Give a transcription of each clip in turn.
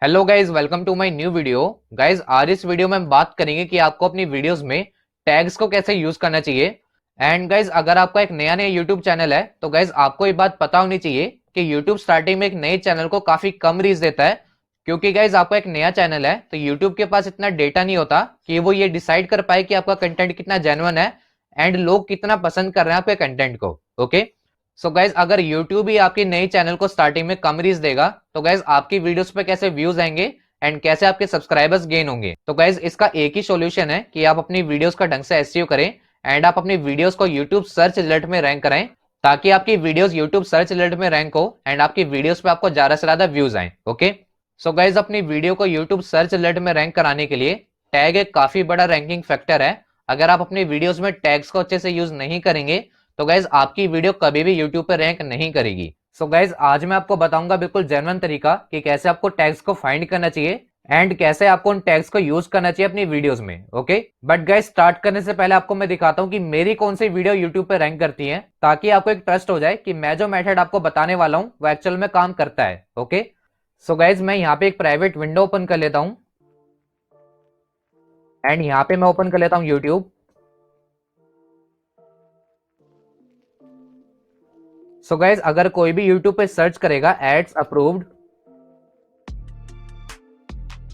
Hello guys, welcome to my new video. Guys, आज इस video में हम बात करेंगे कि आपको अपनी वीडियोस में टैग्स को कैसे यूज करना चाहिए। एंड गाइज, अगर आपका एक नया नया यूट्यूब चैनल है तो गाइज आपको ये बात पता होनी चाहिए कि यूट्यूब स्टार्टिंग में एक नए चैनल को काफी कम रीच देता है, क्योंकि गाइज आपका एक नया चैनल है तो यूट्यूब के पास इतना डेटा नहीं होता कि वो ये डिसाइड कर पाए कि आपका कंटेंट कितना जेन्युइन है एंड लोग कितना पसंद कर रहे हैं आपके कंटेंट को। ओके, सो गाइज, अगर YouTube ही आपकी नई चैनल को स्टार्टिंग में कम रीच देगा तो गाइज आपकी वीडियोस पे कैसे व्यूज आएंगे एंड कैसे आपके सब्सक्राइबर्स गेन होंगे। तो गाइज इसका एक ही सॉल्यूशन है कि आप अपनी वीडियोस का ढंग से एसईओ करें एंड आप अपनी वीडियोस को YouTube सर्च रिजल्ट में रैंक कराएं, ताकि आपकी वीडियोस YouTube सर्च रिजल्ट में रैंक हो एंड आपकी वीडियोस पे आपको ज्यादा से ज्यादा व्यूज आए। ओके, सो गाइज अपनी वीडियो को YouTube सर्च रिजल्ट में रैंक कराने के लिए टैग एक काफी बड़ा रैंकिंग फैक्टर है। अगर आप अपनी वीडियोस में टैग्स को अच्छे से यूज नहीं करेंगे तो गाइज आपकी वीडियो कभी भी यूट्यूब पे रैंक नहीं करेगी। सो गाइज आज मैं आपको बताऊंगा बिल्कुल जेन्युइन तरीका कि कैसे आपको टैग्स को फाइंड करना चाहिए एंड कैसे आपको उन टैग्स को यूज करना चाहिए अपनी वीडियोस में। ओके, बट गाइज स्टार्ट करने से पहले आपको मैं दिखाता हूं कि मेरी कौन सी वीडियो यूट्यूब पे रैंक करती है, ताकि आपको एक ट्रस्ट हो जाए कि मैं जो मेथड आपको बताने वाला हूं वो एक्चुअल में काम करता है। ओके, सो गाइज मैं यहाँ पे एक प्राइवेट विंडो ओपन कर लेता हूं एंड यहाँ पे मैं ओपन कर लेता हूं यूट्यूब। सो गाइज अगर कोई भी यूट्यूब पे सर्च करेगा ads approved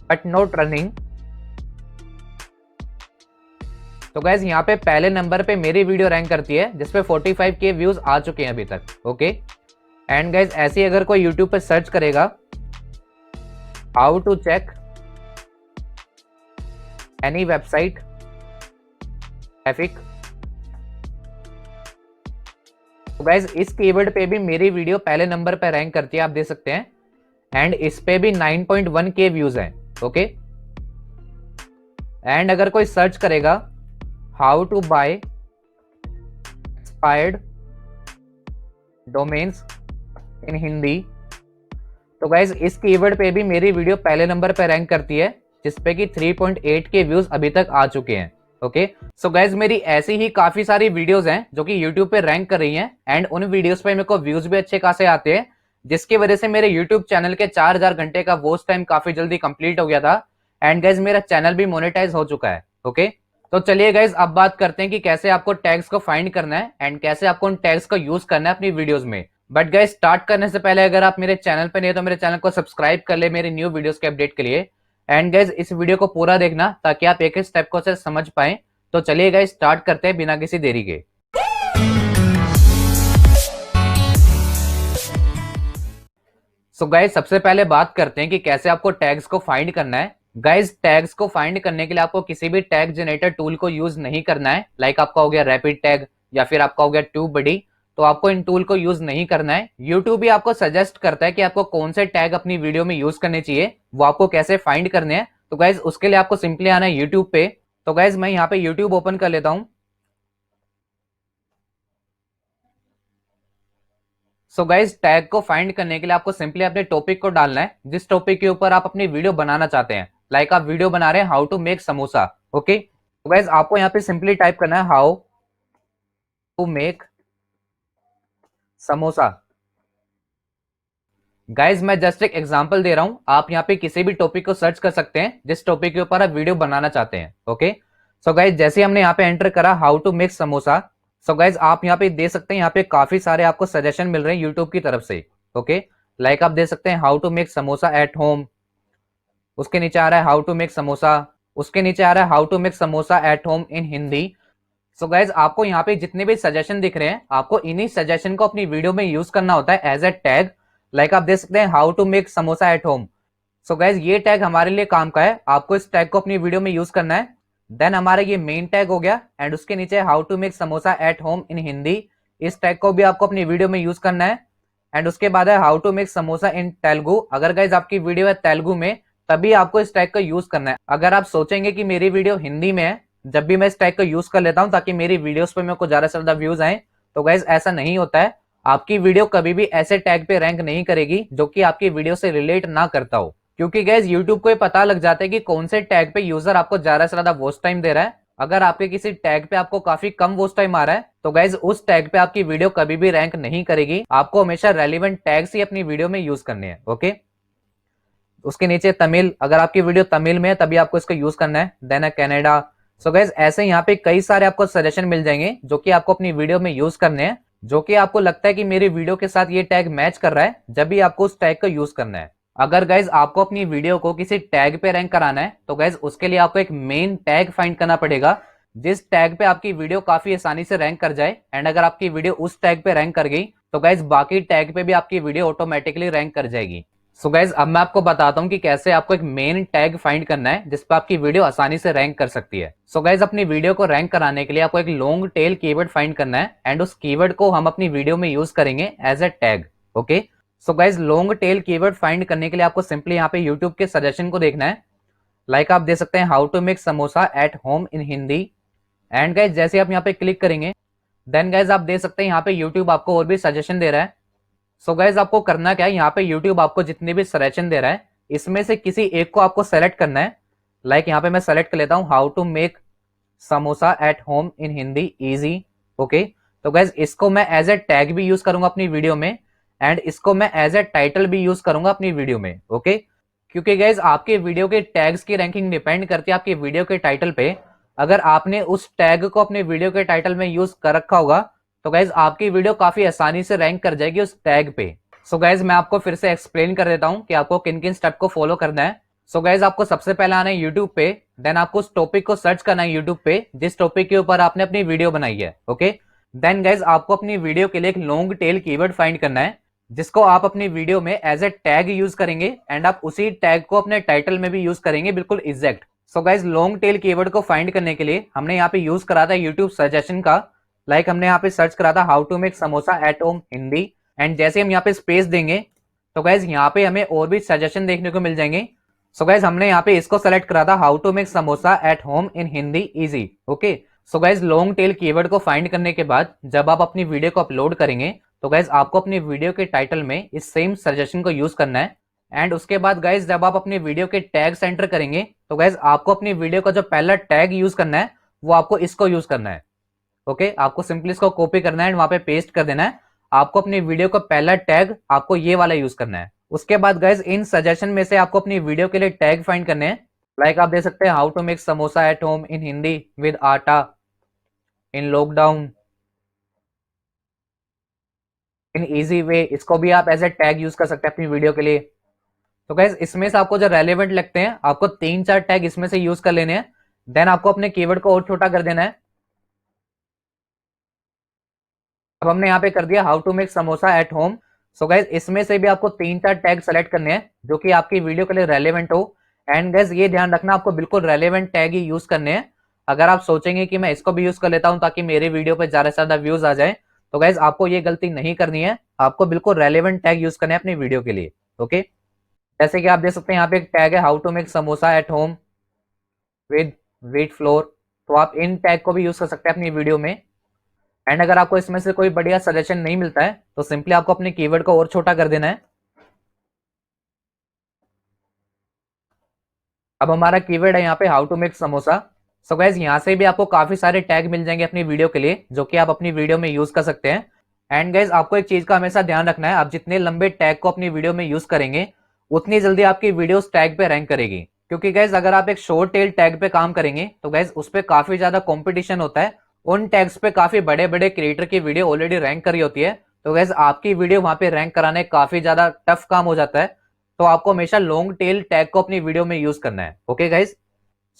but not running, तो गाइज यहाँ पे पहले नंबर पे मेरी वीडियो रैंक करती है जिसपे 45K व्यूज आ चुके हैं अभी तक। ओके, एंड गाइज ऐसे ही अगर कोई यूट्यूब पे सर्च करेगा how to check any website traffic, तो गाइज इस कीवर्ड पे भी मेरी वीडियो पहले नंबर पे रैंक करती है, आप देख सकते हैं, एंड इस पे भी 9.1K व्यूज हैं। ओके, एंड अगर कोई सर्च करेगा how to buy expired domains in Hindi, तो गाइज इस कीवर्ड पे भी मेरी वीडियो पहले नंबर पे रैंक करती है जिसपे कि 3.8K व्यूज अभी तक आ चुके हैं। ओके, सो गाइज मेरी ऐसी ही काफी सारी वीडियोस हैं जो कि यूट्यूब पे रैंक कर रही हैं एंड उन वीडियोस पे मेरे को व्यूज भी अच्छे खासे आते हैं, जिसकी वजह से मेरे यूट्यूब चैनल के 4000 घंटे का वॉच टाइम काफी जल्दी कंप्लीट हो गया था एंड गाइज मेरा चैनल भी मोनेटाइज हो चुका है। ओके, तो चलिए गाइज अब बात करते हैं कि कैसे आपको टैग्स को फाइंड करना है एंड कैसे आपको उन टैग्स को यूज करना है अपनी वीडियोस में। बट गाइज स्टार्ट करने से पहले अगर आप मेरे चैनल पे नहीं तो मेरे चैनल को सब्सक्राइब कर ले मेरे न्यू वीडियोस के अपडेट के लिए। एंड गाइज इस वीडियो को पूरा देखना ताकि आप एक एक स्टेप को समझ पाए। तो चलिए गाइज स्टार्ट करते हैं बिना किसी देरी के। सो गाइज सबसे पहले बात करते हैं कि कैसे आपको टैग्स को फाइंड करना है। गाइज टैग्स को फाइंड करने के लिए आपको किसी भी टैग जनरेटर टूल को यूज नहीं करना है, लाइक आपका हो गया रैपिड टैग या फिर आपका हो गया ट्यूबबडी, तो आपको इन टूल को यूज नहीं करना है। यूट्यूब भी आपको सजेस्ट करता है कि आपको कौन से टैग अपनी वीडियो में यूज करने चाहिए, वो आपको कैसे फाइंड करने हैं। तो गाइज उसके लिए आपको सिंपली आना है यूट्यूब पे। तो गाइज मैं यहाँ पे यूट्यूब ओपन कर लेता हूं। सो गाइज टैग को फाइंड करने के लिए आपको सिंपली अपने टॉपिक को डालना है, जिस टॉपिक के ऊपर आप अपनी वीडियो बनाना चाहते हैं। लाइक आप वीडियो बना रहे हैं how to make samosa. Okay, तो गाइज आपको यहाँ पे सिंपली टाइप करना है how to make samosa. Guys मैं जस्ट एक एग्जांपल दे रहा हूं, आप यहाँ पे किसी भी टॉपिक को सर्च कर सकते हैं जिस टॉपिक के ऊपर आप वीडियो बनाना चाहते हैं। ओके, सो गाइज जैसे हमने यहाँ पे एंटर करा how to make samosa, so guys आप यहाँ पे दे सकते हैं, यहाँ पे काफी सारे आपको सजेशन मिल रहे हैं यूट्यूब की तरफ से। ओके, लाइक आप दे सकते हैं how to make samosa at home, उसके नीचे आ रहा है हाउ टू मेक समोसा, उसके नीचे आ रहा है how to make samosa at home in Hindi. So guys आपको यहाँ पे जितने भी सजेशन दिख रहे हैं आपको इन्हीं सजेशन को अपनी वीडियो में यूज करना होता है एज ए टैग। लाइक आप देख सकते हैं how to make samosa at home. So guys ये टैग हमारे लिए काम का है, आपको इस टैग को अपनी वीडियो में यूज करना है। देन हमारा ये मेन टैग हो गया एंड उसके नीचे how to make samosa at home in Hindi, इस टैग को भी आपको अपनी वीडियो में यूज करना है। एंड उसके बाद है हाउ टू मेक समोसा इन तेलुगु, अगर गाइज आपकी वीडियो है तेलुगु में तभी आपको इस टैग का यूज करना है। अगर आप सोचेंगे कि मेरी वीडियो हिंदी में है, जब भी मैं इस टैग का यूज कर लेता हूं ताकि मेरी वीडियोस पे मेरे को ज्यादा से ज्यादा व्यूज आए, तो गाइज ऐसा नहीं होता है। आपकी वीडियो कभी भी ऐसे टैग पे रैंक नहीं करेगी जो कि आपकी वीडियो से रिलेट ना करता हो, क्योंकि गाइज यूट्यूब को ये पता लग जाता है कि कौन से टैग पे यूजर आपको ज्यादा से ज्यादा वॉच टाइम दे रहा है। अगर आपके किसी टैग पे आपको काफी कम वॉच टाइम आ रहा है तो गाइज उस टैग पे आपकी वीडियो कभी भी रैंक नहीं करेगी। आपको हमेशा रेलिवेंट टैग्स ही अपनी वीडियो में यूज करने हैं। ओके, उसके नीचे तमिल, अगर आपकी वीडियो तमिल में है तभी आपको इसको यूज करना है। देन है कनाडा। सो गाइज ऐसे यहाँ पे कई सारे आपको सजेशन मिल जाएंगे जो कि आपको अपनी वीडियो में यूज करने हैं, जो कि आपको लगता है कि मेरी वीडियो के साथ ये टैग मैच कर रहा है, जब भी आपको उस टैग का यूज करना है। अगर गाइज आपको अपनी वीडियो को किसी टैग पे रैंक कराना है तो गाइज उसके लिए आपको एक मेन टैग फाइंड करना पड़ेगा जिस टैग पे आपकी वीडियो काफी आसानी से रैंक कर जाए। एंड अगर आपकी वीडियो उस टैग पे रैंक कर गई तो गाइज बाकी टैग पे भी आपकी वीडियो ऑटोमेटिकली रैंक कर जाएगी। सो गाइज अब मैं आपको बताता हूं कि कैसे आपको एक मेन टैग फाइंड करना है जिस पर आपकी वीडियो आसानी से रैंक कर सकती है। सो गाइज अपनी वीडियो को रैंक कराने के लिए आपको एक लॉन्ग टेल कीवर्ड फाइंड करना है एंड उस कीवर्ड को हम अपनी वीडियो में यूज करेंगे as a tag. Okay, so guys long tail keyword find करने के लिए आपको सिंपली यहाँ पे यूट्यूब के सजेशन को देखना है। लाइक आप दे सकते हैं how to make samosa at home in Hindi. And guys जैसे आप यहाँ पे क्लिक करेंगे देन गाइज आप दे सकते हैं यहाँ पे यूट्यूब आपको और भी सजेशन दे रहा है। सो गाइज आपको करना क्या है, यहाँ पे यूट्यूब आपको जितने भी सजेशन दे रहा है इसमें से किसी एक को आपको सेलेक्ट करना है। लाइक यहाँ पे मैं सेलेक्ट कर लेता हूँ how to make samosa at home in Hindi easy. Okay, तो गाइज इसको मैं एज ए टैग भी यूज करूंगा अपनी वीडियो में एंड इसको मैं एज ए टाइटल भी यूज करूंगा अपनी वीडियो में। ओके, क्योंकि गाइज आपके वीडियो के टैग्स की रैंकिंग डिपेंड करती है आपकी वीडियो के टाइटल पे। अगर आपने उस टैग को अपने वीडियो के टाइटल में यूज कर रखा होगा तो गाइज आपकी वीडियो काफी आसानी से रैंक कर जाएगी उस टैग पे। सो गाइज मैं आपको फिर से एक्सप्लेन कर देता हूं कि आपको किन किन स्टेप को फॉलो करना है। सो गाइज आपको सबसे पहले आना है यूट्यूब पे, देन आपको उस टॉपिक को सर्च करना है यूट्यूब पे जिस टॉपिक के ऊपर आपने अपनी वीडियो बनाई है। ओके, देन गाइज आपको अपनी वीडियो के लिए एक लॉन्ग टेल कीवर्ड फाइंड करना है जिसको आप अपनी वीडियो में एज ए टैग यूज करेंगे एंड आप उसी टैग को अपने टाइटल में भी यूज करेंगे, बिल्कुल एग्जैक्ट। सो गाइज लॉन्ग टेल कीवर्ड को फाइंड करने के लिए हमने यहाँ पे यूज करा था यूट्यूब सजेशन का। लाइक हमने यहाँ पे सर्च करा था how to make samosa at home Hindi and जैसे हम यहाँ पे स्पेस देंगे तो गाइज यहाँ पे हमें और भी सजेशन देखने को मिल जाएंगे। सो गाइज हमने यहाँ पे इसको सेलेक्ट करा था how to make samosa at home in Hindi easy. Okay, so guys long tail keyword को फाइंड करने के बाद जब आप अपनी वीडियो को अपलोड करेंगे तो गाइज आपको अपनी वीडियो के टाइटल में इस सेम सजेशन को यूज करना है। एंड उसके बाद गाइज जब आप अपनी वीडियो के टैग एंटर करेंगे तो गाइज आपको अपनी वीडियो का जो पहला टैग यूज करना है वो आपको इसको यूज करना है। ओके, आपको सिंपली इसको कॉपी करना है वहां पे पेस्ट कर देना है। आपको अपनी वीडियो का पहला टैग आपको ये वाला यूज करना है। उसके बाद गाइज इन सजेशन में से आपको अपनी वीडियो के लिए टैग फाइंड करने हैं। लाइक आप दे सकते हैं how to make samosa at home in Hindi with atta in lockdown in easy way, इसको भी आप एज ए टैग यूज कर सकते हैं अपनी वीडियो के लिए। तो गाइज इसमें से आपको जो रेलेवेंट लगते हैं आपको 3-4 टैग इसमें से यूज कर लेने हैं। देन आपको अपने कीवर्ड को और छोटा कर देना है। अब हमने यहाँ पे कर दिया how to make samosa at home. So guys इसमें से भी आपको 3-4 टैग सेलेक्ट करने हैं जो कि आपकी वीडियो के लिए रेलेवेंट हो। एंड गाइज ये ध्यान रखना आपको बिल्कुल रेलेवेंट टैग ही यूज करने हैं। अगर आप सोचेंगे कि मैं इसको भी यूज कर लेता हूं ताकि मेरी वीडियो पे ज्यादा से ज्यादा व्यूज आ जाए तो गाइज आपको ये गलती नहीं करनी है। आपको बिल्कुल रेलेवेंट टैग यूज करना है अपनी वीडियो के लिए। ओके, जैसे कि आप देख सकते हैं यहाँ पे एक टैग है how to make samosa at home with wheat flour, तो आप इन टैग को भी यूज कर सकते हैं अपनी वीडियो में। एंड अगर आपको इसमें से कोई बढ़िया सजेशन नहीं मिलता है तो सिंपली आपको अपने कीवर्ड को और छोटा कर देना है। अब हमारा कीवर्ड है यहाँ पे how to make samosa. So guys यहाँ से भी आपको काफी सारे टैग मिल जाएंगे अपनी वीडियो के लिए जो कि आप अपनी वीडियो में यूज कर सकते हैं। एंड गाइज आपको एक चीज का हमेशा ध्यान रखना है, आप जितने लंबे टैग को अपनी वीडियो में यूज करेंगे उतनी जल्दी आपकी वीडियो टैग पे रैंक करेगी। क्योंकि गाइज अगर आप एक शॉर्ट टेल टैग पे काम करेंगे तो गाइज उस पर काफी ज्यादा कॉम्पिटिशन होता है। उन टैग्स पे काफी बड़े बड़े क्रिएटर की वीडियो ऑलरेडी रैंक करी होती है, तो गाइज आपकी वीडियो वहां पे रैंक कराने काफी ज्यादा टफ काम हो जाता है। तो आपको हमेशा लॉन्ग टेल टैग को अपनी वीडियो में यूज करना है। Okay guys,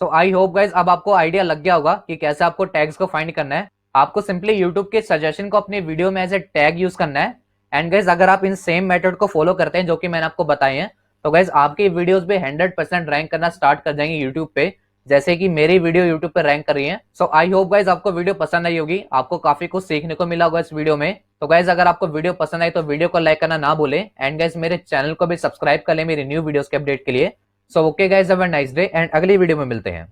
so I hope guys अब आपको आइडिया लग गया होगा कि कैसे आपको टैग्स को फाइंड करना है। आपको सिंपली यूट्यूब के सजेशन को अपनी वीडियो में एज ए टैग यूज करना है। एंड गाइज अगर आप इन सेम मेथड को फॉलो करते हैं जो कि मैंने आपको बताए हैं तो गाइज आपकी वीडियोस भी 100% रैंक करना स्टार्ट कर जाएंगे यूट्यूब पे, जैसे कि मेरी वीडियो यूट्यूब पे रैंक कर रही है। सो आई होप गाइज आपको वीडियो पसंद आई होगी, आपको काफी कुछ सीखने को मिला होगा इस वीडियो में। तो गाइज अगर आपको वीडियो पसंद आई तो वीडियो को लाइक करना ना भूलें एंड गाइज मेरे चैनल को भी सब्सक्राइब कर ले मेरी न्यू वीडियोस के अपडेट के लिए। So okay guys, have a nice day and अगली वीडियो में मिलते हैं।